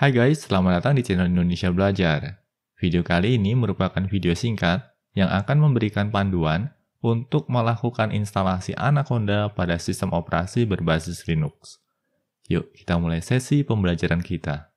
Hai guys, selamat datang di channel Indonesia Belajar. Video kali ini merupakan video singkat yang akan memberikan panduan untuk melakukan instalasi Anaconda pada sistem operasi berbasis Linux. Yuk, kita mulai sesi pembelajaran kita.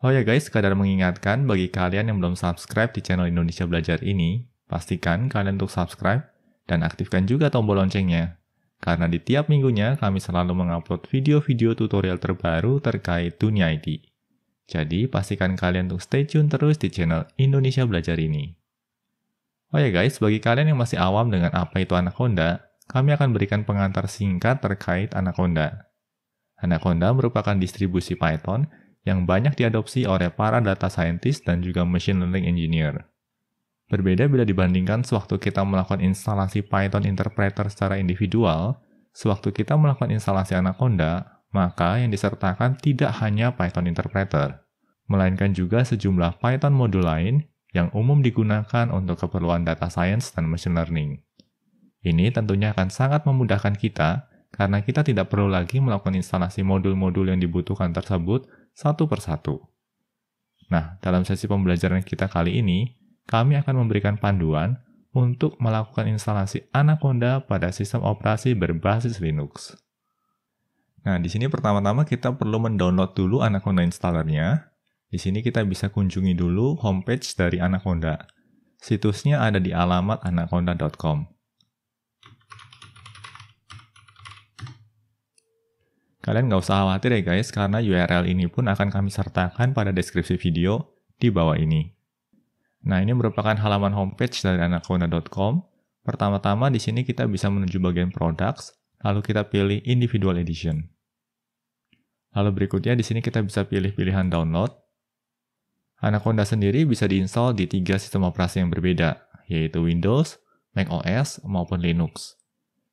Oh ya guys, sekadar mengingatkan bagi kalian yang belum subscribe di channel Indonesia Belajar ini, pastikan kalian untuk subscribe dan aktifkan juga tombol loncengnya. Karena di tiap minggunya kami selalu mengupload video-video tutorial terbaru terkait dunia IT. Jadi pastikan kalian untuk stay tune terus di channel Indonesia Belajar ini. Oh ya guys, bagi kalian yang masih awam dengan apa itu Anaconda, kami akan berikan pengantar singkat terkait Anaconda. Anaconda merupakan distribusi Python yang banyak diadopsi oleh para data scientist dan juga machine learning engineer. Berbeda bila dibandingkan sewaktu kita melakukan instalasi Python interpreter secara individual, sewaktu kita melakukan instalasi Anaconda, maka yang disertakan tidak hanya Python interpreter, melainkan juga sejumlah Python modul lain yang umum digunakan untuk keperluan data science dan machine learning. Ini tentunya akan sangat memudahkan kita, karena kita tidak perlu lagi melakukan instalasi modul-modul yang dibutuhkan tersebut satu persatu. Nah, dalam sesi pembelajaran kita kali ini, kami akan memberikan panduan untuk melakukan instalasi Anaconda pada sistem operasi berbasis Linux. Nah, di sini pertama-tama kita perlu mendownload dulu Anaconda installernya. Di sini kita bisa kunjungi dulu homepage dari Anaconda. Situsnya ada di alamat anaconda.com. Kalian nggak usah khawatir ya guys, karena URL ini pun akan kami sertakan pada deskripsi video di bawah ini. Nah, ini merupakan halaman homepage dari anaconda.com. Pertama-tama di sini kita bisa menuju bagian products, lalu kita pilih individual edition. Lalu berikutnya di sini kita bisa pilih pilihan download. Anaconda sendiri bisa diinstal di 3 sistem operasi yang berbeda, yaitu Windows, Mac OS, maupun Linux.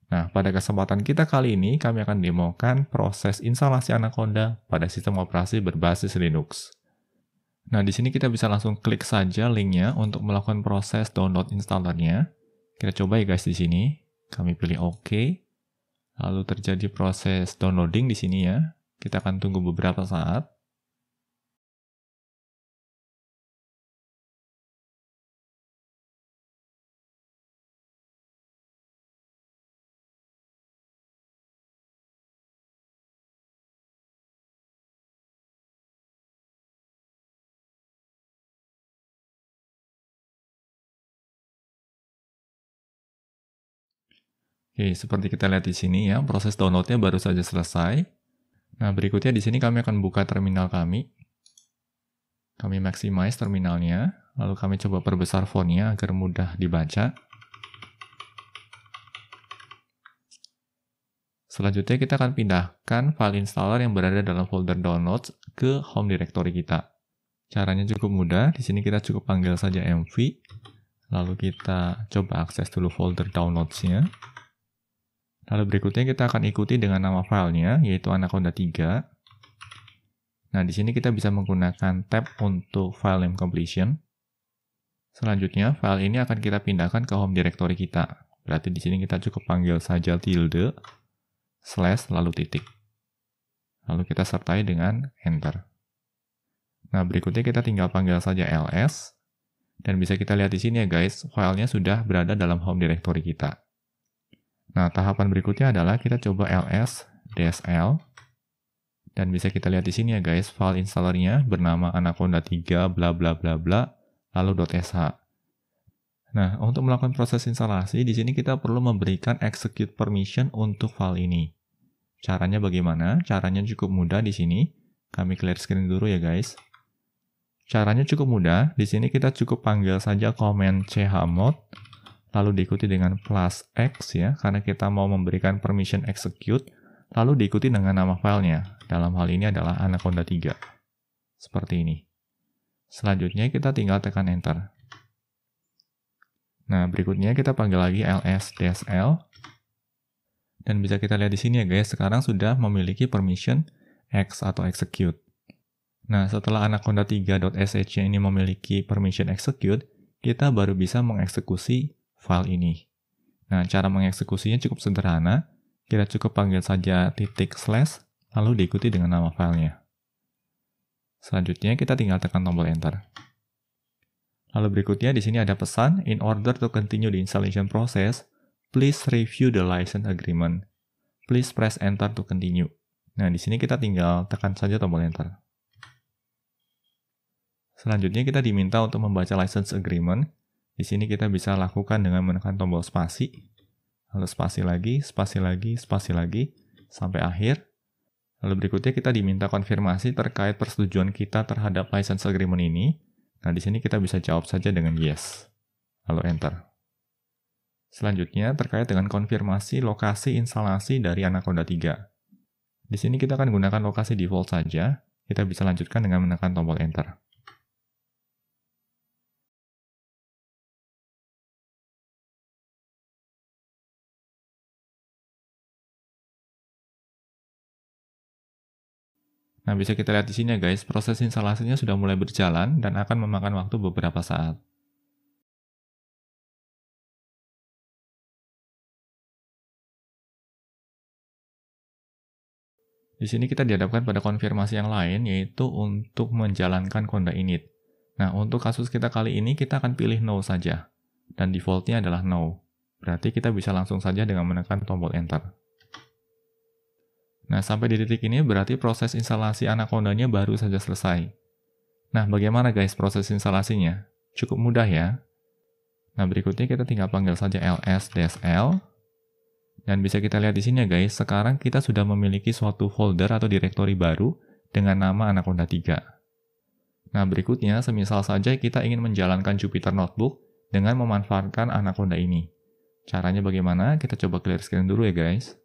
Nah, pada kesempatan kita kali ini, kami akan demokan proses instalasi Anaconda pada sistem operasi berbasis Linux. Nah, di sini kita bisa langsung klik saja linknya untuk melakukan proses download installernya. Kita coba ya guys di sini. Kami pilih OK. Lalu terjadi proses downloading di sini ya. Kita akan tunggu beberapa saat. Oke, seperti kita lihat di sini ya, proses downloadnya baru saja selesai. Nah, berikutnya di sini kami akan buka terminal kami. Kami maximize terminalnya, lalu kami coba perbesar fontnya agar mudah dibaca. Selanjutnya kita akan pindahkan file installer yang berada dalam folder downloads ke home directory kita. Caranya cukup mudah, di sini kita cukup panggil saja mv, lalu kita coba akses dulu folder downloads-nya. Lalu berikutnya kita akan ikuti dengan nama filenya, yaitu Anaconda 3. Nah, di sini kita bisa menggunakan tab untuk file name completion. Selanjutnya, file ini akan kita pindahkan ke home directory kita. Berarti di sini kita cukup panggil saja tilde, slash, lalu titik. Lalu kita sertai dengan enter. Nah, berikutnya kita tinggal panggil saja ls. Dan bisa kita lihat di sini ya guys, filenya sudah berada dalam home directory kita. Nah, tahapan berikutnya adalah kita coba ls dsl. Dan bisa kita lihat di sini ya guys, file installernya bernama Anaconda 3 bla bla bla bla lalu .sh. Nah, untuk melakukan proses instalasi di sini kita perlu memberikan execute permission untuk file ini. Caranya bagaimana? Caranya cukup mudah di sini. Kami clear screen dulu ya guys. Caranya cukup mudah. Di sini kita cukup panggil saja command chmod lalu diikuti dengan +x ya, karena kita mau memberikan permission execute, lalu diikuti dengan nama filenya. Dalam hal ini adalah Anaconda 3. Seperti ini. Selanjutnya kita tinggal tekan enter. Nah, berikutnya kita panggil lagi ls dsl. Dan bisa kita lihat di sini ya guys, sekarang sudah memiliki permission x atau execute. Nah, setelah Anaconda 3.sh ini memiliki permission execute, kita baru bisa mengeksekusi file ini. Nah, cara mengeksekusinya cukup sederhana. Kita cukup panggil saja // lalu diikuti dengan nama filenya. Selanjutnya, kita tinggal tekan tombol Enter. Lalu berikutnya di sini ada pesan, in order to continue the installation process, please review the license agreement. Please press Enter to continue. Nah, di sini kita tinggal tekan saja tombol Enter. Selanjutnya kita diminta untuk membaca license agreement. Di sini kita bisa lakukan dengan menekan tombol spasi, lalu spasi lagi, spasi lagi, spasi lagi, sampai akhir. Lalu berikutnya kita diminta konfirmasi terkait persetujuan kita terhadap license agreement ini. Nah, di sini kita bisa jawab saja dengan yes, lalu enter. Selanjutnya terkait dengan konfirmasi lokasi instalasi dari Anaconda 3. Di sini kita akan gunakan lokasi default saja. Kita bisa lanjutkan dengan menekan tombol enter. Nah, bisa kita lihat di sini ya guys, proses instalasinya sudah mulai berjalan dan akan memakan waktu beberapa saat. Di sini kita dihadapkan pada konfirmasi yang lain, yaitu untuk menjalankan Conda init. Nah, untuk kasus kita kali ini, kita akan pilih no saja. Dan defaultnya adalah no. Berarti kita bisa langsung saja dengan menekan tombol enter. Nah, sampai di titik ini berarti proses instalasi Anaconda-nya baru saja selesai. Nah, bagaimana guys proses instalasinya? Cukup mudah ya. Nah, berikutnya kita tinggal panggil saja ls-l. Dan bisa kita lihat di sini ya guys, sekarang kita sudah memiliki suatu folder atau direktori baru dengan nama Anaconda 3. Nah, berikutnya semisal saja kita ingin menjalankan Jupyter Notebook dengan memanfaatkan Anaconda ini. Caranya bagaimana? Kita coba clear screen dulu ya guys.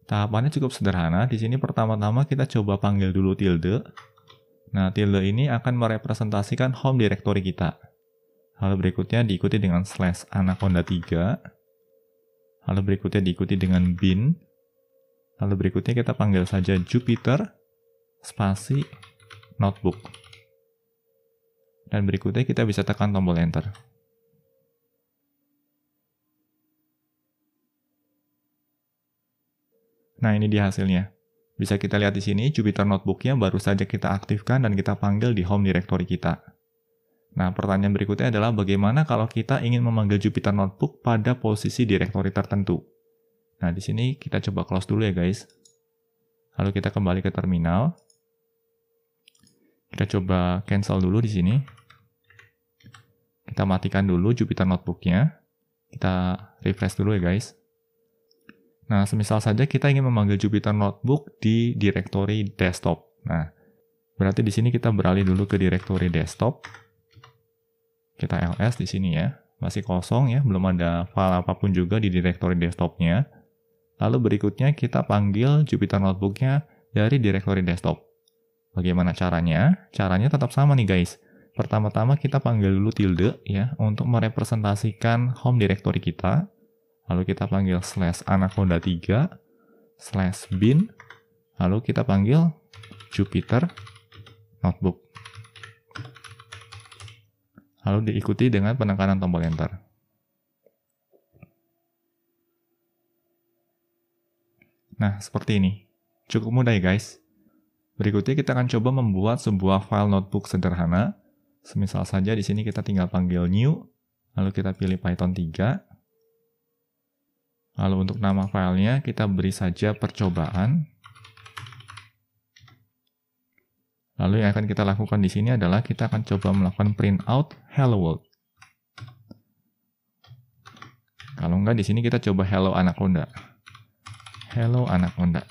Tahapannya cukup sederhana. Di sini pertama-tama kita coba panggil dulu tilde. Nah, tilde ini akan merepresentasikan home directory kita. Lalu berikutnya diikuti dengan /Anaconda 3. Lalu berikutnya diikuti dengan bin. Lalu berikutnya kita panggil saja Jupyter spasi notebook. Dan berikutnya kita bisa tekan tombol enter. Nah, ini dia hasilnya. Bisa kita lihat di sini, Jupyter Notebook-nya baru saja kita aktifkan dan kita panggil di home directory kita. Nah, pertanyaan berikutnya adalah bagaimana kalau kita ingin memanggil Jupyter Notebook pada posisi direktori tertentu. Nah, di sini kita coba close dulu ya guys. Lalu kita kembali ke terminal. Kita coba cancel dulu di sini. Kita matikan dulu Jupyter Notebook-nya. Kita refresh dulu ya guys. Nah, semisal saja kita ingin memanggil Jupyter Notebook di direktori desktop. Nah, berarti di sini kita beralih dulu ke direktori desktop. Kita ls di sini ya. Masih kosong ya, belum ada file apapun juga di direktori desktopnya. Lalu berikutnya kita panggil Jupyter Notebook-nya dari direktori desktop. Bagaimana caranya? Caranya tetap sama nih guys. Pertama-tama kita panggil dulu tilde ya, untuk merepresentasikan home directory kita. Lalu kita panggil /Anaconda 3, /bin, lalu kita panggil Jupyter Notebook. Lalu diikuti dengan penekanan tombol enter. Nah, seperti ini. Cukup mudah ya guys. Berikutnya kita akan coba membuat sebuah file notebook sederhana. Semisal saja di sini kita tinggal panggil new, lalu kita pilih Python 3. Lalu untuk nama filenya kita beri saja percobaan. Lalu yang akan kita lakukan di sini adalah kita akan coba melakukan print out hello world. Kalau enggak di sini kita coba hello Anaconda. Hello Anaconda.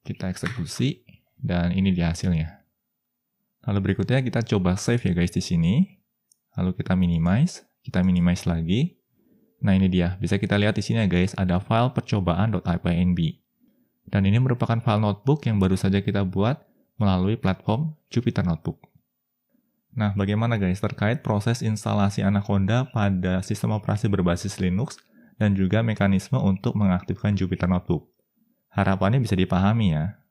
Kita eksekusi dan ini dia hasilnya. Lalu berikutnya kita coba save ya guys di sini. Lalu kita minimize lagi. Nah, ini dia. Bisa kita lihat di sini ya guys, ada file percobaan.ipynb. Dan ini merupakan file notebook yang baru saja kita buat melalui platform Jupyter Notebook. Nah, bagaimana guys terkait proses instalasi Anaconda pada sistem operasi berbasis Linux dan juga mekanisme untuk mengaktifkan Jupyter Notebook? Harapannya bisa dipahami ya.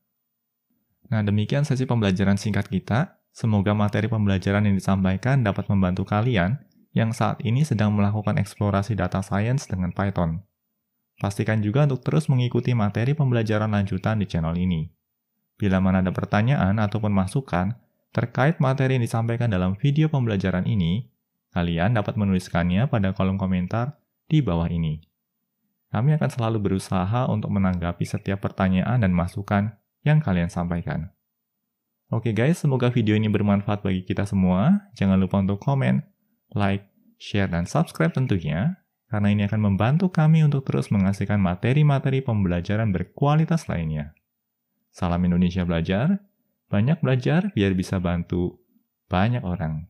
Nah, demikian sesi pembelajaran singkat kita. Semoga materi pembelajaran yang disampaikan dapat membantu kalian yang saat ini sedang melakukan eksplorasi data science dengan Python. Pastikan juga untuk terus mengikuti materi pembelajaran lanjutan di channel ini. Bila mana ada pertanyaan ataupun masukan terkait materi yang disampaikan dalam video pembelajaran ini, kalian dapat menuliskannya pada kolom komentar di bawah ini. Kami akan selalu berusaha untuk menanggapi setiap pertanyaan dan masukan yang kalian sampaikan. Oke guys, semoga video ini bermanfaat bagi kita semua. Jangan lupa untuk komen, like, share, dan subscribe tentunya, karena ini akan membantu kami untuk terus menghasilkan materi-materi pembelajaran berkualitas lainnya. Salam Indonesia Belajar, banyak belajar biar bisa bantu banyak orang.